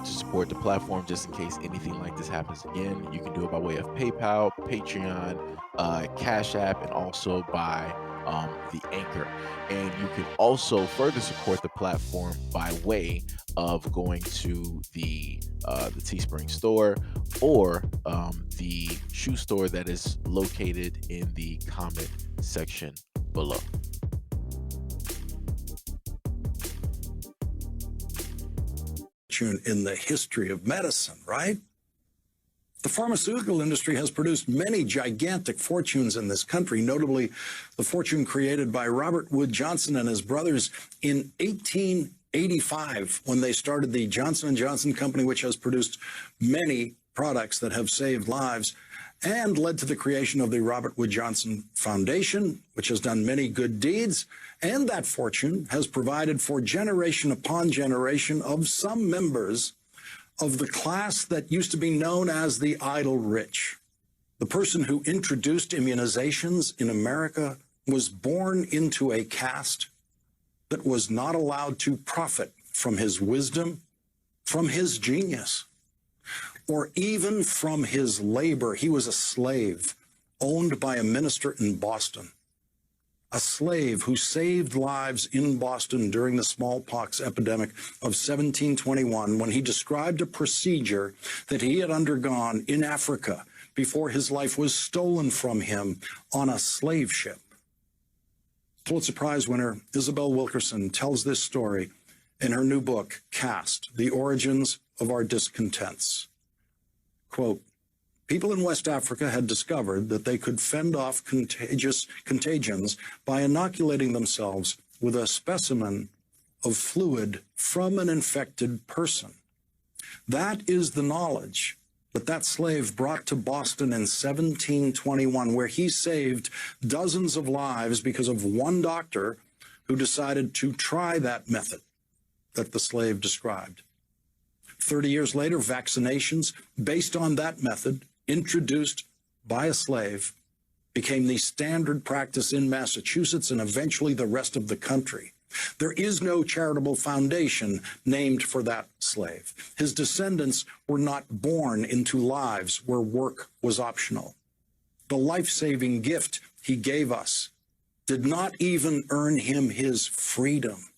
to support the platform just in case anything like this happens again, you can do it by way of PayPal, Patreon, Cash App, and also by the Anchor. And you can also further support the platform by way of going to the Teespring store or the shoe store that is located in the comment section below. In the history of medicine, right? The pharmaceutical industry has produced many gigantic fortunes in this country, notably the fortune created by Robert Wood Johnson and his brothers in 1885 when they started the Johnson & Johnson Company, which has produced many products that have saved lives and led to the creation of the Robert Wood Johnson Foundation, which has done many good deeds. And that fortune has provided for generation upon generation of some members of the class that used to be known as the idle rich. The person who introduced immunizations in America was born into a caste that was not allowed to profit from his wisdom, from his genius, or even from his labor. He was a slave owned by a minister in Boston, a slave who saved lives in Boston during the smallpox epidemic of 1721 when he described a procedure that he had undergone in Africa before his life was stolen from him on a slave ship. Pulitzer Prize winner Isabel Wilkerson tells this story in her new book, Caste: The Origins of Our Discontents. Quote, people in West Africa had discovered that they could fend off contagions by inoculating themselves with a specimen of fluid from an infected person. That is the knowledge that slave brought to Boston in 1721, where he saved dozens of lives because of one doctor who decided to try that method that the slave described. 30 years later, vaccinations based on that method, introduced by a slave, became the standard practice in Massachusetts and eventually the rest of the country. There is no charitable foundation named for that slave. His descendants were not born into lives where work was optional. The life-saving gift he gave us did not even earn him his freedom.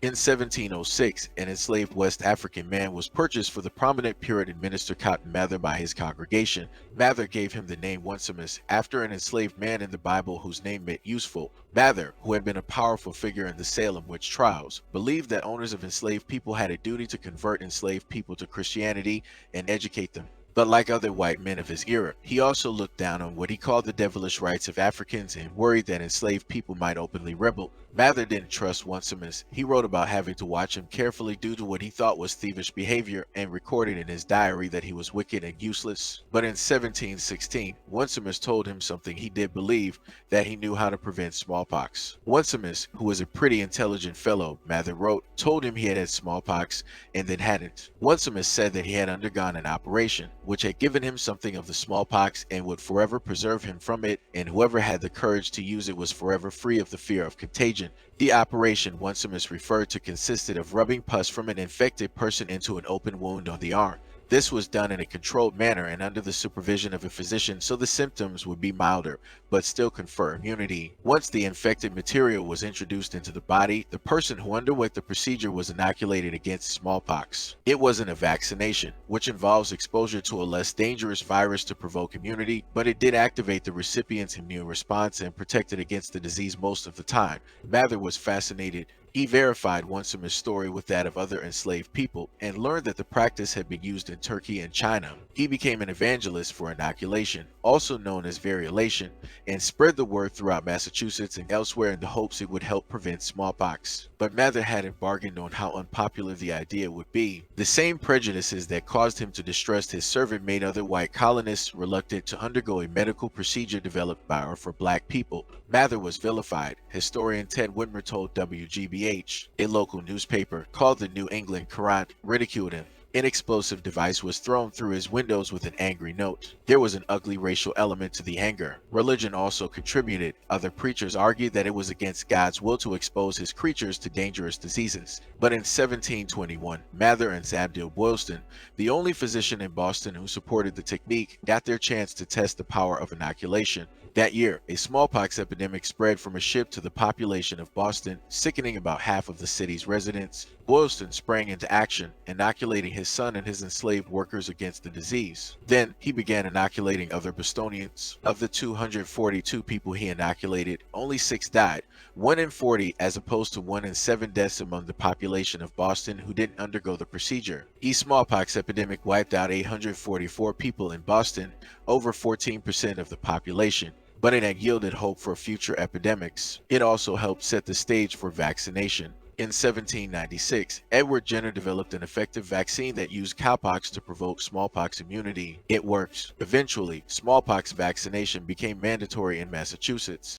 In 1706, an enslaved West African man was purchased for the prominent Puritan minister Cotton Mather by his congregation. Mather gave him the name Onesimus after an enslaved man in the Bible whose name meant useful. Mather, who had been a powerful figure in the Salem witch trials, believed that owners of enslaved people had a duty to convert enslaved people to Christianity and educate them. But like other white men of his era, he also looked down on what he called the devilish rights of Africans and worried that enslaved people might openly rebel. Mather didn't trust Onesimus. He wrote about having to watch him carefully due to what he thought was thievish behavior and recorded in his diary that he was wicked and useless. But in 1716, Onesimus told him something he did believe, that he knew how to prevent smallpox. Onesimus, who was a pretty intelligent fellow, Mather wrote, told him he had smallpox and then hadn't. Onesimus said that he had undergone an operation which had given him something of the smallpox and would forever preserve him from it, and whoever had the courage to use it was forever free of the fear of contagion. The operation Onesimus referred to consisted of rubbing pus from an infected person into an open wound on the arm. This was done in a controlled manner and under the supervision of a physician so the symptoms would be milder, but still confer immunity. Once the infected material was introduced into the body, the person who underwent the procedure was inoculated against smallpox. It wasn't a vaccination, which involves exposure to a less dangerous virus to provoke immunity, but it did activate the recipient's immune response and protected against the disease most of the time. Mather was fascinated. He verified Onesimus' story with that of other enslaved people and learned that the practice had been used in Turkey and China. He became an evangelist for inoculation, also known as variolation, and spread the word throughout Massachusetts and elsewhere in the hopes it would help prevent smallpox. But Mather hadn't bargained on how unpopular the idea would be. The same prejudices that caused him to distrust his servant made other white colonists reluctant to undergo a medical procedure developed by or for black people. Mather was vilified. Historian Ted Whitmer told WGBH, a local newspaper called the New England Courant, ridiculed him. An explosive device was thrown through his windows with an angry note. There was an ugly racial element to the anger. Religion also contributed. Other preachers argued that it was against God's will to expose his creatures to dangerous diseases. But in 1721, Mather and Zabdiel Boylston, the only physician in Boston who supported the technique, got their chance to test the power of inoculation. That year, a smallpox epidemic spread from a ship to the population of Boston, sickening about half of the city's residents. Boylston sprang into action, inoculating his son and his enslaved workers against the disease. Then he began inoculating other Bostonians. Of the 242 people he inoculated, only 6 died, 1 in 40 as opposed to 1 in 7 deaths among the population of Boston who didn't undergo the procedure. The smallpox epidemic wiped out 844 people in Boston, over 14% of the population. But it had yielded hope for future epidemics. It also helped set the stage for vaccination. In 1796, Edward Jenner developed an effective vaccine that used cowpox to provoke smallpox immunity. It works. Eventually, smallpox vaccination became mandatory in Massachusetts.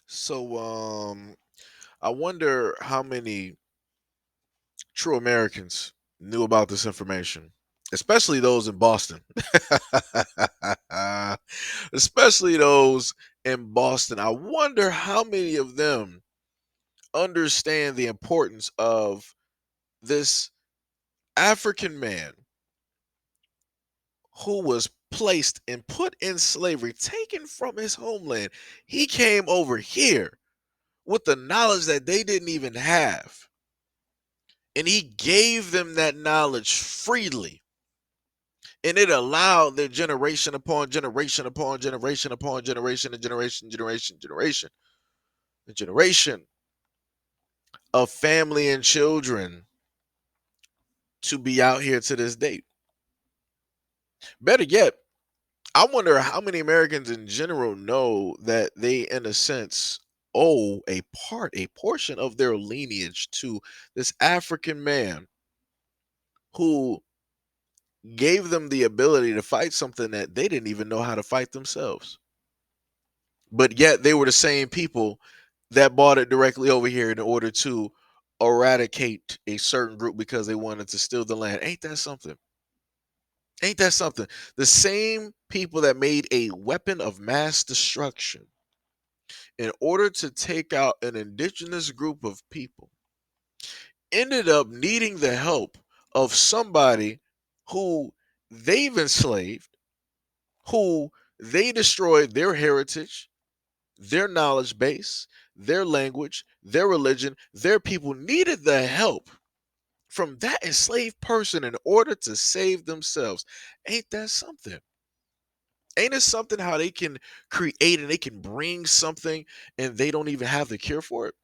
So, I wonder how many true Americans knew about this information, especially those in Boston. Especially those in Boston. I wonder how many of them understand the importance of this African man who was placed and put in slavery, taken from his homeland. He came over here with the knowledge that they didn't even have. And he gave them that knowledge freely. And it allowed their generation upon generation upon generation upon generation and generation of family and children to be out here to this date. Better yet, I wonder how many Americans in general know that they, in a sense, owe a portion of their lineage to this African man who gave them the ability to fight something that they didn't even know how to fight themselves. But yet they were the same people that bought it directly over here in order to eradicate a certain group because they wanted to steal the land. Ain't that something? Ain't that something? The same people that made a weapon of mass destruction in order to take out an indigenous group of people ended up needing the help of somebody who they've enslaved, who they destroyed their heritage, their knowledge base, their language, their religion, their people needed the help from that enslaved person in order to save themselves. Ain't that something? Ain't it something how they can create and they can bring something and they don't even have the cure for it?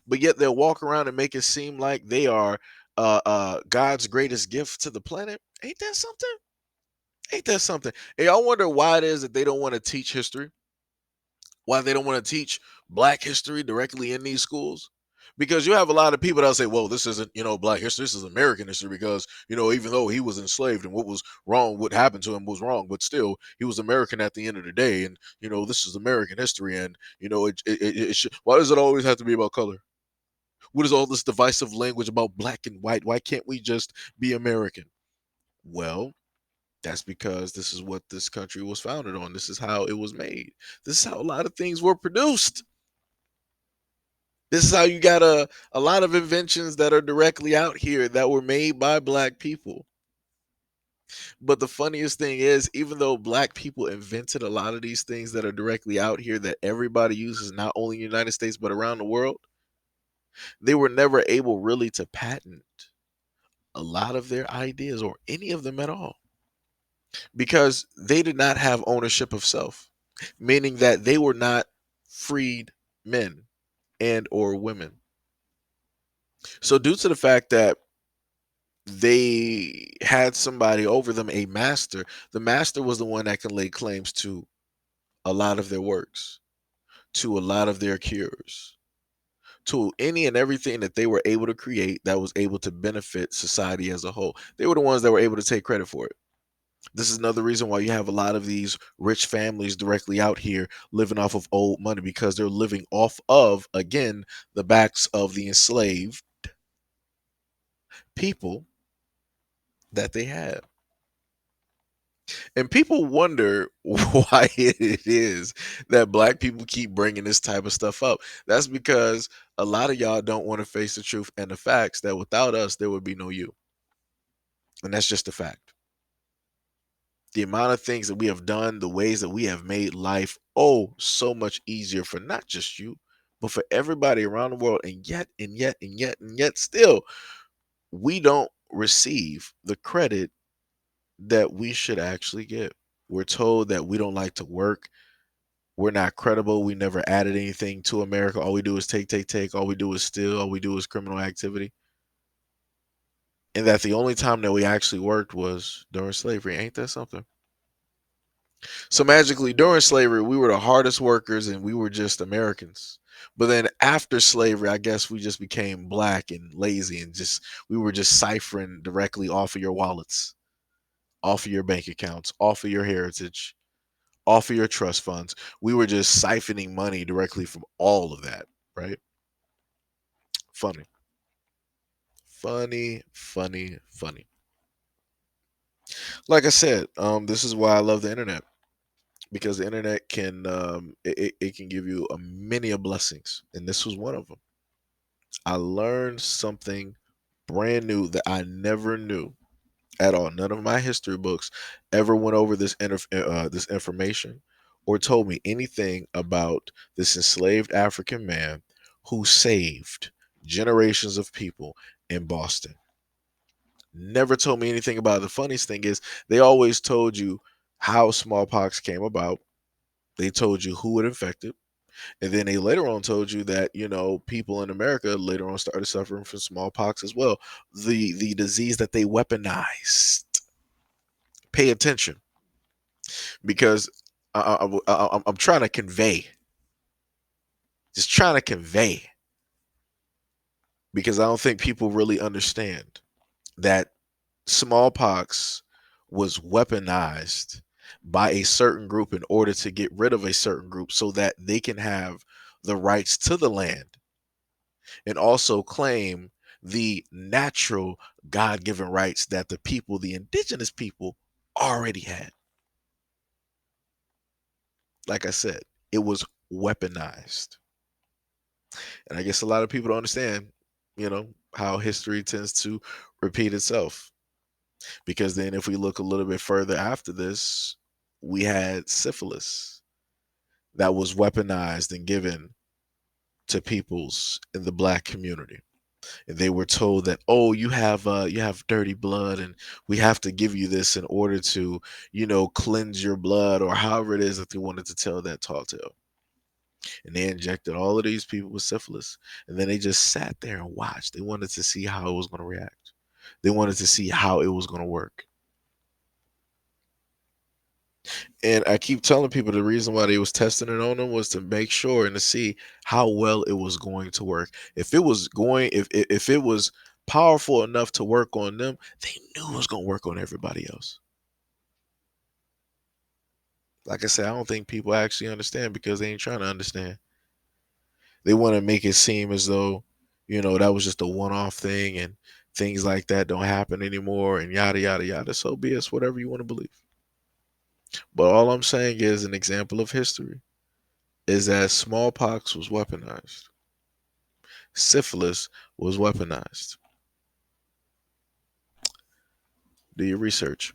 But yet they'll walk around and make it seem like they are God's greatest gift to the planet. Ain't that something? Ain't that something? Hey, I wonder why it is that they don't want to teach history, why they don't want to teach black history directly in these schools. Because you have a lot of people that'll say, well, this isn't, black history, this is American history because, even though he was enslaved and what was wrong, what happened to him was wrong, but still he was American at the end of the day. And, this is American history. And, it should, why does it always have to be about color? What is all this divisive language about black and white? Why can't we just be American? Well, that's because this is what this country was founded on. This is how it was made. This is how a lot of things were produced. This is how you got a lot of inventions that are directly out here that were made by black people. But the funniest thing is, even though black people invented a lot of these things that are directly out here that everybody uses, not only in the United States, but around the world, they were never able really to patent a lot of their ideas or any of them at all because they did not have ownership of self, meaning that they were not freed men and or women. So due to the fact that they had somebody over them, a master, the master was the one that can lay claims to a lot of their works, to a lot of their cures, to any and everything that they were able to create that was able to benefit society as a whole. They were the ones that were able to take credit for it. This is another reason why you have a lot of these rich families directly out here living off of old money because they're living off of, again, the backs of the enslaved people that they had. And people wonder why it is that black people keep bringing this type of stuff up. That's because a lot of y'all don't want to face the truth and the facts that without us, there would be no you. And that's just a fact. The amount of things that we have done, the ways that we have made life oh so much easier for not just you, but for everybody around the world. And yet, still, we don't receive the credit that we should actually get. We're told that we don't like to work. We're not credible. We never added anything to America. All we do is take, take, take. All we do is steal. All we do is criminal activity. And that the only time that we actually worked was during slavery. Ain't that something? So magically, during slavery, we were the hardest workers and we were just Americans. But then after slavery, I guess we just became black and lazy and just we were just ciphering directly off of your wallets, off of your bank accounts, off of your heritage, off of your trust funds. We were just siphoning money directly from all of that, right? Funny. Funny, funny, funny. Like I said, this is why I love the internet because the internet can it can give you a many a blessings, and this was one of them. I learned something brand new that I never knew at all. None of my history books ever went over this information or told me anything about this enslaved African man who saved generations of people in Boston. Never told me anything about it. The funniest thing is they always told you how smallpox came about. They told you who it infected. And then they later on told you that, people in America later on started suffering from smallpox as well. The disease that they weaponized. Pay attention because I'm trying to convey, just trying to convey, because I don't think people really understand that smallpox was weaponized by a certain group in order to get rid of a certain group so that they can have the rights to the land and also claim the natural God-given rights that the people, the indigenous people, already had. Like I said, it was weaponized. And I guess a lot of people don't understand, how history tends to repeat itself. Because then if we look a little bit further after this, we had syphilis that was weaponized and given to peoples in the black community. And they were told that, oh, you have dirty blood and we have to give you this in order to, cleanse your blood, or however it is that they wanted to tell that tall tale. And they injected all of these people with syphilis, and then they just sat there and watched. They wanted to see how it was going to react. They wanted to see how it was going to work. And I keep telling people the reason why they was testing it on them was to make sure and to see how well it was going to work. If it was going, if it was powerful enough to work on them, they knew it was going to work on everybody else. Like I said, I don't think people actually understand because they ain't trying to understand. They want to make it seem as though, that was just a one-off thing and things like that don't happen anymore and yada yada yada. So be it, whatever you want to believe. But all I'm saying is an example of history is that smallpox was weaponized. Syphilis was weaponized. Do your research.